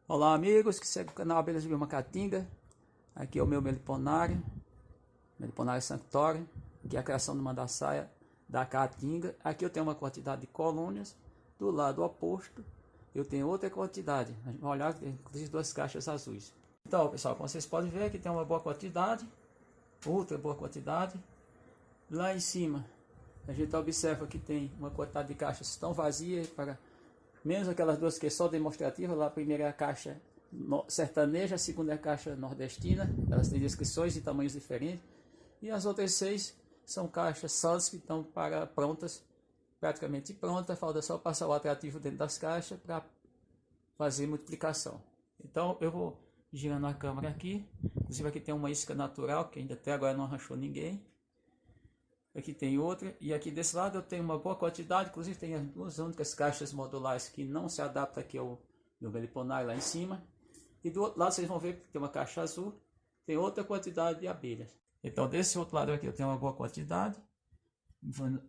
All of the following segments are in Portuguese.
Olá amigos que seguem o canal Abelhas de Vilma Caatinga. Aqui é o meu Meliponário Sanctório. Aqui é a criação de uma mandaçaia da Caatinga. Aqui eu tenho uma quantidade de colônias. Do lado oposto eu tenho outra quantidade. A gente vai olhar, inclusive duas caixas azuis. Então pessoal, como vocês podem ver, aqui tem uma boa quantidade, outra boa quantidade. Lá em cima a gente observa que tem uma quantidade de caixas que estão vazias, para menos aquelas duas que é só demonstrativa. Lá a primeira é a caixa sertaneja, a segunda é a caixa nordestina. Elas têm descrições e tamanhos diferentes. E as outras 6 são caixas SANS que estão prontas, praticamente prontas. Falta só passar o atrativo dentro das caixas para fazer multiplicação. Então eu vou girando a câmera aqui. Inclusive aqui tem uma isca natural que ainda até agora não arranchou ninguém. Aqui tem outra, e aqui desse lado eu tenho uma boa quantidade. Inclusive tem as duas únicas caixas modulares que não se adaptam aqui ao meu Meliponário lá em cima. E do outro lado vocês vão ver que tem uma caixa azul, tem outra quantidade de abelhas. Então desse outro lado aqui eu tenho uma boa quantidade,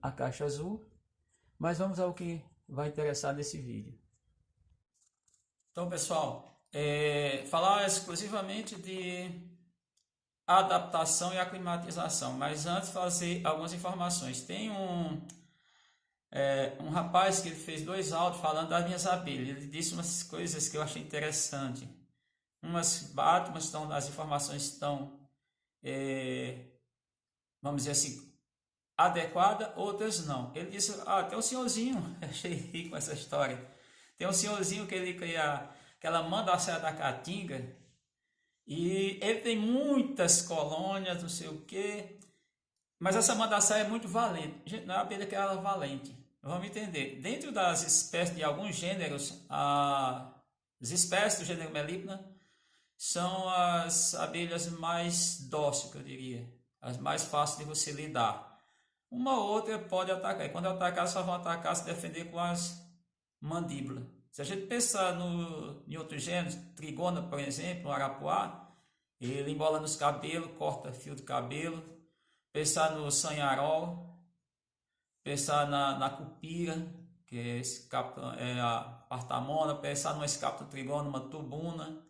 a caixa azul. Mas vamos ao que vai interessar nesse vídeo. Então pessoal, falar exclusivamente de adaptação e aclimatização, mas antes fazer algumas informações. Tem um rapaz que ele fez 2 áudios falando das minhas abelhas. Ele disse umas coisas que eu achei interessante. Umas batem, mas as informações estão, vamos dizer assim, adequadas, outras não. Ele disse, tem um senhorzinho, achei rico essa história. Tem um senhorzinho que ele cria, que ela manda a saia da Caatinga, e ele tem muitas colônias, não sei o que, mas essa mandaçaia é muito valente. Gente, não é a abelha que ela é valente. Vamos entender. Dentro das espécies de alguns gêneros, as espécies do gênero Melipna são as abelhas mais dóceis, que eu diria, as mais fáceis de você lidar. Uma ou outra pode atacar, e quando atacar, só vão atacar, se defender com as mandíbulas. Se a gente pensar em outros gêneros, trigona, por exemplo, o arapuá, ele embola nos cabelos, corta fio de cabelo. Pensar no sanharol, pensar na cupira, que é a partamona, pensar numa escaptotrigona, uma tubuna.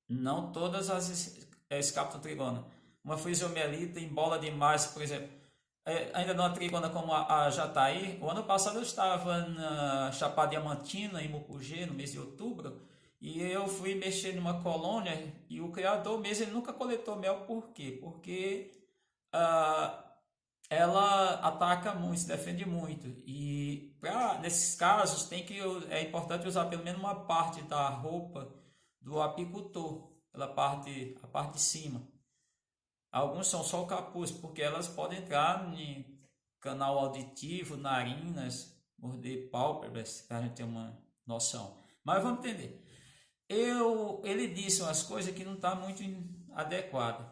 Não todas as escaptotrigona. Uma frisiomelita embola demais, por exemplo. Ainda numa trigona como a jataí. O ano passado eu estava na Chapada Diamantina, em Mucugê, no mês de outubro, e eu fui mexer numa colônia, e o criador mesmo ele nunca coletou mel. Por quê? Porque ela ataca muito, se defende muito, e nesses casos é importante usar pelo menos uma parte da roupa do apicultor, a parte de cima. Alguns são só o capuz, porque elas podem entrar em canal auditivo, narinas, morder pálpebras, para a gente ter uma noção. Mas vamos entender. Ele disse umas coisas que não está muito adequada.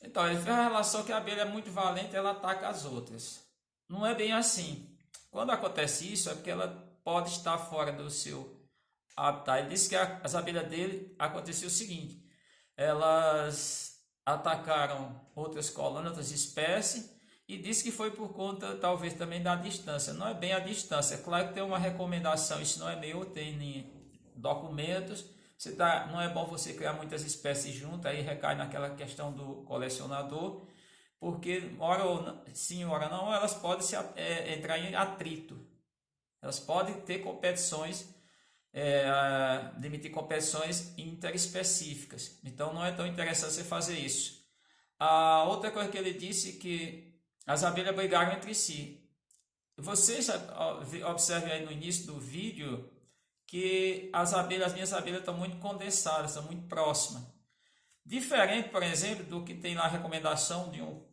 Então, ele fez a relação que a abelha é muito valente, ela ataca as outras. Não é bem assim. Quando acontece isso, é porque ela pode estar fora do seu habitat. Ele disse que as abelhas dele aconteceu o seguinte: elas atacaram outras colônias, outras espécies, e disse que foi por conta, talvez, também da distância. Não é bem a distância. É claro que tem uma recomendação, isso não é meu, tem documentos. Não é bom você criar muitas espécies juntas, aí recai naquela questão do colecionador, porque hora sim, hora não, elas podem entrar em atrito. Elas podem ter competições, demitir competições interespecíficas. Então não é tão interessante você fazer isso. A outra coisa que ele disse que as abelhas brigaram entre si. Vocês observem aí no início do vídeo que as minhas abelhas estão muito condensadas, estão muito próximas. Diferente, por exemplo, do que tem na recomendação de um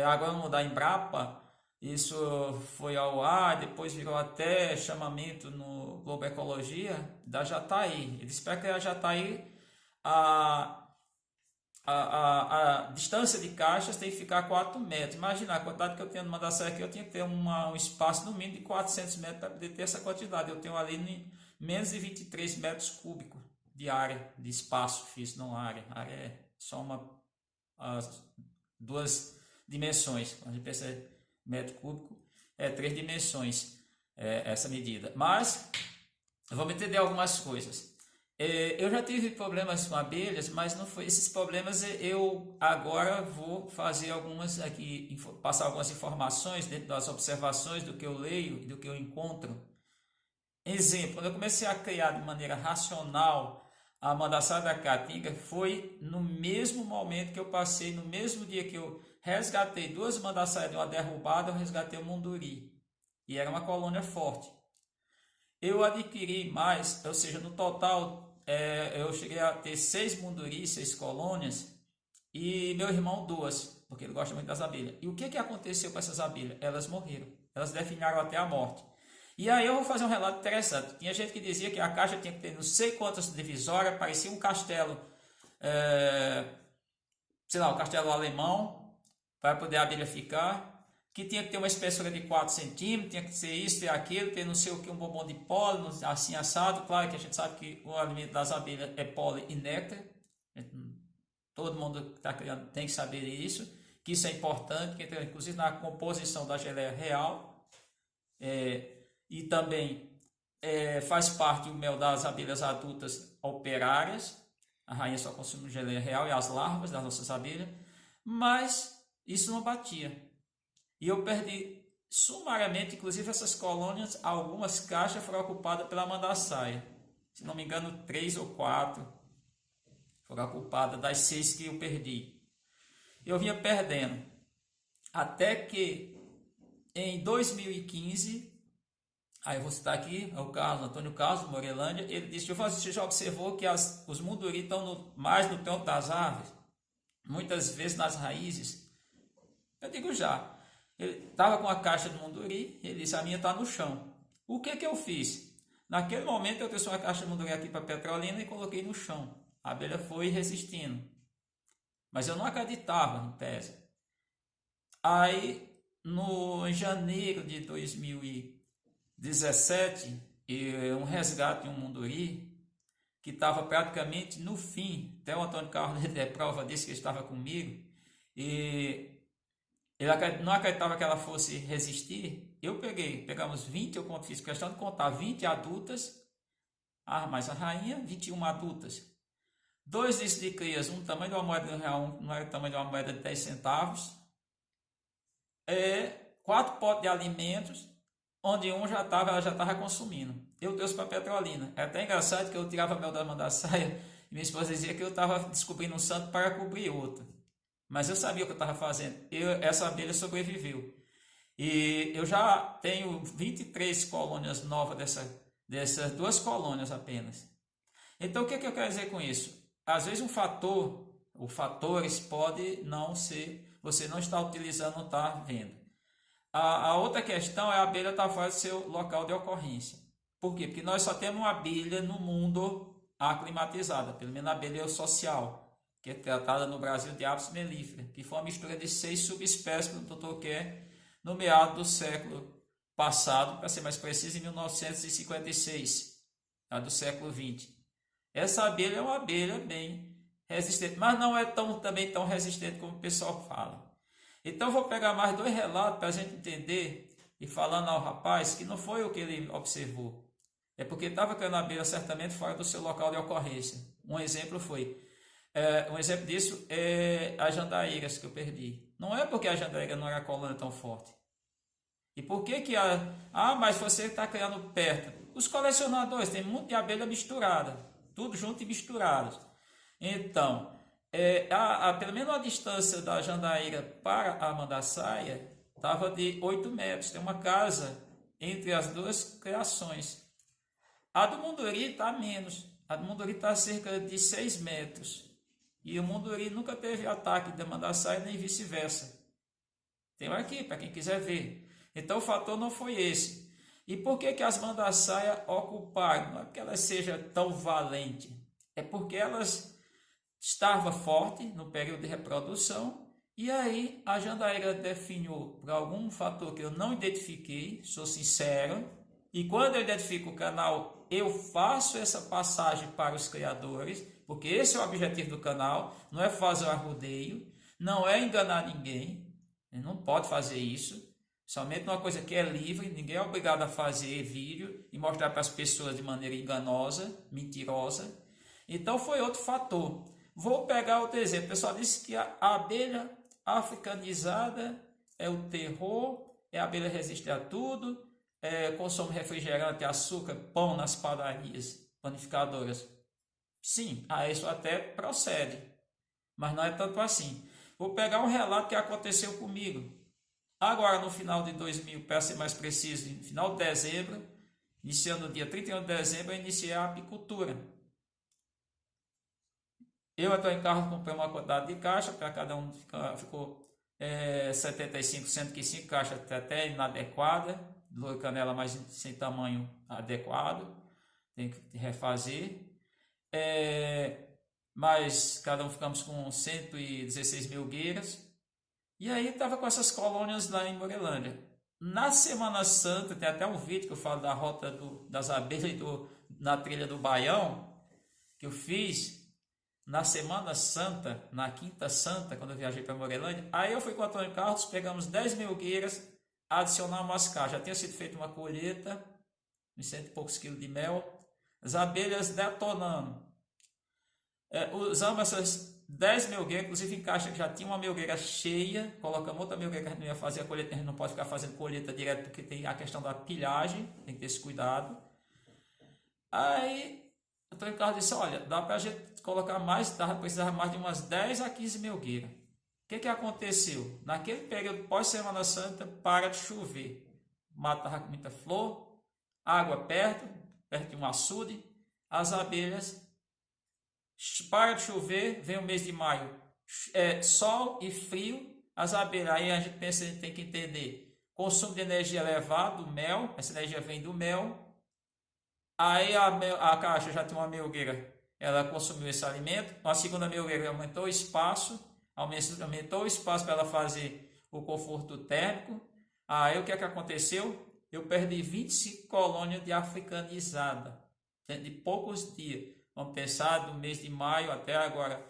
agrônomo da Embrapa. Isso foi ao ar, depois virou até chamamento no Globo Ecologia, da jataí. Ele espera que a jataí, a distância de caixas tem que ficar 4 metros. Imagina a quantidade que eu tenho de mandaçaia aqui, eu tinha que ter um espaço no mínimo de 400 metros para poder ter essa quantidade. Eu tenho ali menos de 23 metros cúbicos de área, de espaço físico, não área. A área é só as 2 dimensões. A gente pensa metro cúbico, 3 dimensões essa medida. Mas Vamos entender algumas coisas. Eu já tive problemas com abelhas, mas não foi esses problemas. Eu agora vou fazer algumas aqui, passar algumas informações dentro das observações do que eu leio e do que eu encontro. Exemplo, quando eu comecei a criar de maneira racional a mandaçaia da caatinga, foi no mesmo momento que eu passei, no mesmo dia que eu resgatei duas mandaçaias de uma derrubada, eu resgatei o munduri. E era uma colônia forte. Eu adquiri mais, ou seja, no total eu cheguei a ter 6 munduris, 6 colônias, e meu irmão 2, porque ele gosta muito das abelhas. E o que aconteceu com essas abelhas? Elas morreram, elas definharam até a morte. E aí eu vou fazer um relato interessante. Tinha gente que dizia que a caixa tinha que ter não sei quantas divisórias, parecia um castelo, sei lá, um castelo alemão, para poder a abelha ficar, que tinha que ter uma espessura de 4 centímetros, tinha que ser isso, ter aquilo, ter não sei o que, um bombom de pólen, assim assado. Claro que a gente sabe que o alimento das abelhas é pólen e néctar. Todo mundo que está criando tem que saber isso, que isso é importante, que entra inclusive na composição da geleia real. E também faz parte o mel das abelhas adultas operárias. A rainha só consome geleia real e as larvas das nossas abelhas, mas isso não batia. E eu perdi sumariamente, inclusive essas colônias, algumas caixas foram ocupadas pela mandaçaia. Se não me engano, 3 ou 4 foram ocupadas das 6 que eu perdi. Eu vinha perdendo. Até que em 2015, aí eu vou citar aqui, é o Carlos, Antônio Carlos, do Morelândia, ele disse: você já observou que os munduris estão mais no tronco das árvores? Muitas vezes nas raízes? Eu digo já. Ele estava com a caixa de munduri, ele disse: a minha está no chão. O que eu fiz? Naquele momento eu trouxe uma caixa de munduri aqui para Petrolina e coloquei no chão. A abelha foi resistindo. Mas eu não acreditava em tese. Aí, em janeiro de 2017, um resgate de um munduri que estava praticamente no fim. Até o Antônio Carlos de prova disse que estava comigo. E ele não acreditava que ela fosse resistir. Pegamos 20, eu fiz questão de contar 20 adultas, mais a rainha, 21 adultas. 2 discos de crias, um tamanho de uma moeda de real, não era o tamanho de uma moeda de 10 centavos. 4 potes de alimentos, onde ela já estava consumindo. Eu trouxe para Petrolina. É até engraçado que eu tirava mel da mandaçaia e minha esposa dizia que eu estava descobrindo um santo para cobrir outro. Mas eu sabia o que eu estava fazendo. Essa abelha sobreviveu. E eu já tenho 23 colônias novas dessas 2 colônias apenas. Então o que eu quero dizer com isso? Às vezes os fatores pode não ser, você não está utilizando, não está vendo. A outra questão é a abelha estar fora do seu local de ocorrência. Por quê? Porque nós só temos uma abelha no mundo aclimatizada, pelo menos a abelha social, que é tratada no Brasil de Apis mellifera, que foi uma mistura de 6 subespécies que o doutor Kerr, no meado do século passado, para ser mais preciso, em 1956, do século 20. Essa abelha é uma abelha bem resistente, mas não é também tão resistente como o pessoal fala. Então, vou pegar mais 2 relatos para a gente entender, e falando ao rapaz que não foi o que ele observou. É porque estava criando a abelha certamente fora do seu local de ocorrência. Um exemplo disso é as jandaíras que eu perdi. Não é porque a jandaíra não era colônia tão forte. E por que mas você está criando perto? Os colecionadores têm muito de abelha misturada, tudo junto e misturado. Então, pelo menos a distância da jandaíra para a mandaçaia estava de 8 metros. Tem uma casa entre as 2 criações. A do munduri está menos. A do munduri está a cerca de 6 metros. E o munduri nunca teve ataque da mandaçaia nem vice-versa. Tem aqui para quem quiser ver. Então o fator não foi esse. E por que as mandaçaias ocuparam? Não é porque elas sejam tão valentes. É porque elas estavam fortes no período de reprodução. E aí a jandaíra definhou por algum fator que eu não identifiquei, sou sincero. E quando eu identifico o canal, eu faço essa passagem para os criadores, porque esse é o objetivo do canal, não é fazer arrodeio, não é enganar ninguém, não pode fazer isso. Somente uma coisa que é livre, ninguém é obrigado a fazer vídeo e mostrar para as pessoas de maneira enganosa, mentirosa. Então foi outro fator. Vou pegar outro exemplo. O pessoal disse que a abelha africanizada é o terror, a abelha resiste a tudo, consome refrigerante, açúcar, pão nas padarias, panificadoras. Sim, a isso até procede, mas não é tanto assim. Vou pegar um relato que aconteceu comigo. Agora, no final de 2000, para ser mais preciso, no final de dezembro, iniciando no dia 31 de dezembro, eu iniciei a apicultura. Eu estou em carro, comprei uma quantidade de caixa, para cada um ficou 75, 105 caixas, até inadequada, de canela, mas sem tamanho adequado, tem que refazer. Mas cada um ficamos com 116 mil gueiras. E aí estava com essas colônias lá em Morelândia. Na Semana Santa, tem até um vídeo que eu falo da rota das abelhas na trilha do Baião, que eu fiz na Semana Santa, na Quinta Santa, quando eu viajei para Morelândia. Aí eu fui com o Antônio Carlos, pegamos 10 mil gueiras, adicionamos as caixas. Já tinha sido feita uma colheita, uns 100 e poucos quilos de mel, as abelhas detonando. Usamos essas 10 melgueiras, inclusive em caixa que já tinha uma melgueira cheia, colocamos outra melgueira que a gente não ia fazer a colheita, a gente não pode ficar fazendo colheita direto porque tem a questão da pilhagem, tem que ter esse cuidado. Aí o Antônio Carlos disse, olha, dá para a gente colocar mais, precisava mais de umas 10 a 15 melgueiras. O que aconteceu? Naquele período pós-Semana Santa, para de chover, mato estava com muita flor, água perto de um açude, as abelhas, para de chover, vem o mês de maio, sol e frio, as abelhas, aí a gente pensa, a gente tem que entender, consumo de energia elevado, mel, essa energia vem do mel, aí a caixa já tem uma melgueira, ela consumiu esse alimento, a segunda melgueira aumentou o espaço para ela fazer o conforto térmico. Aí o que aconteceu? Eu perdi 25 colônias de africanizada, de poucos dias. Vamos pensar do mês de maio até agora,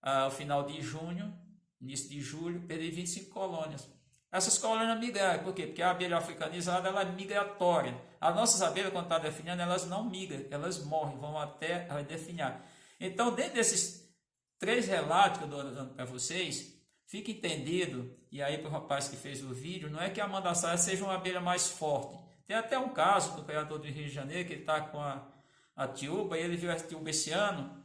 ao final de junho, início de julho, perdi 25 colônias. Essas colônias migraram, por quê? Porque a abelha africanizada ela é migratória. As nossas abelhas, quando estão definhando, elas não migram, elas morrem, vão até definhar. Então, dentro desses 3 relatos que eu estou dando para vocês, fica entendido, e aí para o rapaz que fez o vídeo, não é que a mandaçaia seja uma abelha mais forte. Tem até um caso do criador do Rio de Janeiro, que ele está com a tiúba, e ele viu essa tiúba esse ano,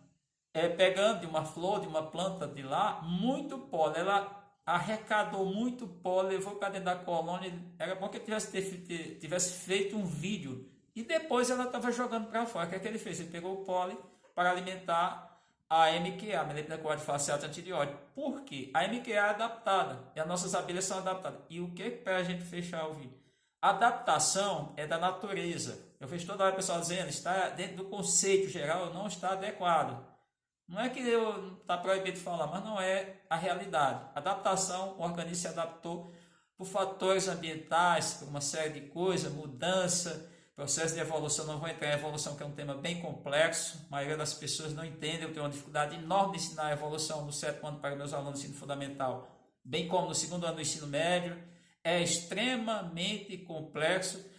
pegando de uma flor, de uma planta de lá, muito pólen. Ela arrecadou muito pólen, levou para dentro da colônia. Era bom que ele tivesse feito um vídeo. E depois ela estava jogando para fora. O que é que ele fez? Ele pegou o pólen para alimentar a MQA, melipona quadrifaciata antidióide. Por quê? A MQA é adaptada e as nossas abelhas são adaptadas. E o que para a gente fechar o vídeo? Adaptação é da natureza. Eu vejo toda hora o pessoal dizendo, está dentro do conceito geral, não está adequado. Não é que está proibido de falar, mas não é a realidade. Adaptação, o organismo se adaptou por fatores ambientais, por uma série de coisas, mudança, processo de evolução. Não vou entrar em evolução, que é um tema bem complexo. A maioria das pessoas não entende. Eu tenho uma dificuldade enorme de ensinar a evolução no 7º ano para meus alunos do ensino fundamental, bem como no 2º ano do ensino médio. É extremamente complexo.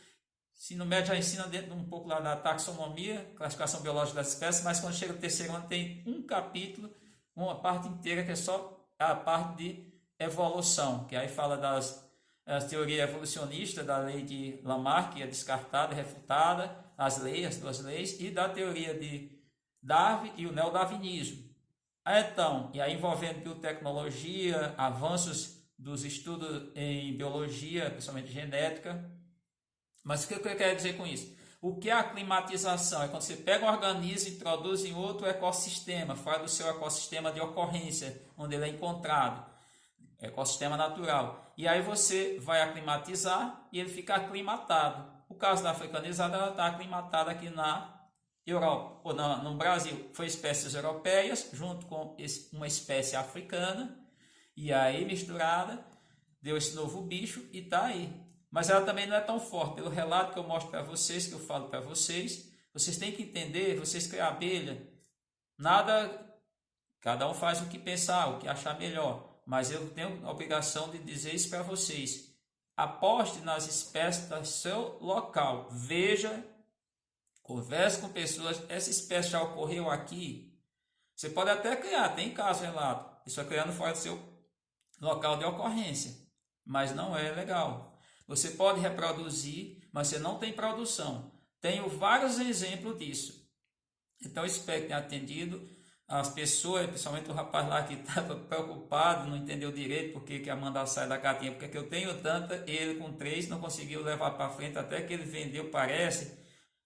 Ensino médio já ensina dentro um pouco lá da taxonomia, classificação biológica das espécies, mas quando chega no 3º ano tem um capítulo, uma parte inteira que é só a parte de evolução, que aí fala das teorias evolucionistas, da lei de Lamarck, que é descartada, refutada, as 2 leis, e da teoria de Darwin e o neodarwinismo. Então, e aí envolvendo biotecnologia, avanços dos estudos em biologia, principalmente genética. Mas o que eu quero dizer com isso? O que é a climatização? É quando você pega um organismo e introduz em outro ecossistema, fora do seu ecossistema de ocorrência, onde ele é encontrado, ecossistema natural. E aí você vai aclimatizar e ele fica aclimatado. O caso da africanizada, ela está aclimatada aqui na Europa, ou no Brasil. Foi espécies europeias, junto com uma espécie africana, e aí misturada, deu esse novo bicho e está aí. Mas ela também não é tão forte. Pelo relato que eu mostro para vocês, que eu falo para vocês, vocês têm que entender, vocês que é abelha, cada um faz o que pensar, o que achar melhor. Mas eu tenho a obrigação de dizer isso para vocês. aposte nas espécies do seu local. Veja, converse com pessoas. Essa espécie já ocorreu aqui. Você pode até criar, tem caso relato. Isso é criando fora do seu local de ocorrência, mas não é legal. Você pode reproduzir, mas você não tem produção. Tenho vários exemplos disso. Então, espero que tenha atendido as pessoas, principalmente o rapaz lá que estava preocupado, não entendeu direito porque que a Amanda sai da catinha, porque que eu tenho tanta, ele com 3 não conseguiu levar para frente, até que ele vendeu, parece,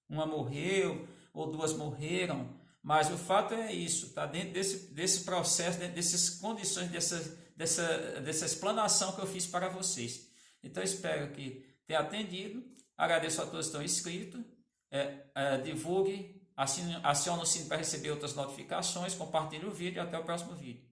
uma morreu, ou 2 morreram, mas o fato é isso, está dentro desse processo, dentro dessas condições, dessa explanação que eu fiz para vocês. Então, espero que tenha atendido, agradeço a todos que estão inscritos, divulgue, acione o sino para receber outras notificações, compartilhe o vídeo e até o próximo vídeo.